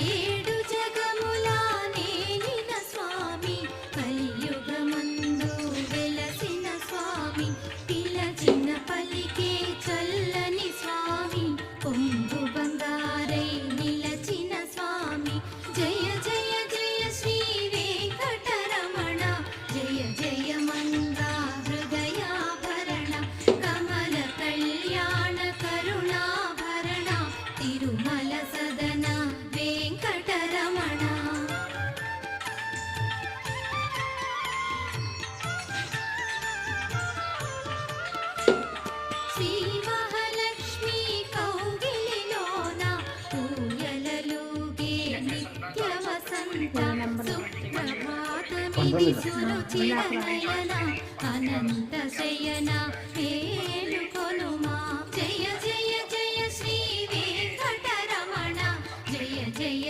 ఏడు జగములా నేలిన స్వామి కలియుగమందు వెలసిన స్వామి పిలచిన పలికే చల్లని స్వామి పొంగు బంగారై నిలచిన స్వామి జయ జయ జయ శ్రీ వెంకటరమణ జయ జయ మంగా హృదయాభరణ కమల కళ్యాణ కరుణాభరణ తిరుమల సదన వెంకటరమణ శ్రీ మహాలక్ష్మి కౌగిలిలోన ఊయలలుగే నిత్య వసంత సుప్రభాతమిది సురుచిరనయన అనంత శయన మేలుకొనుమా జయ జయ జయ శ్రీ వెంకటరమణ జయ జయ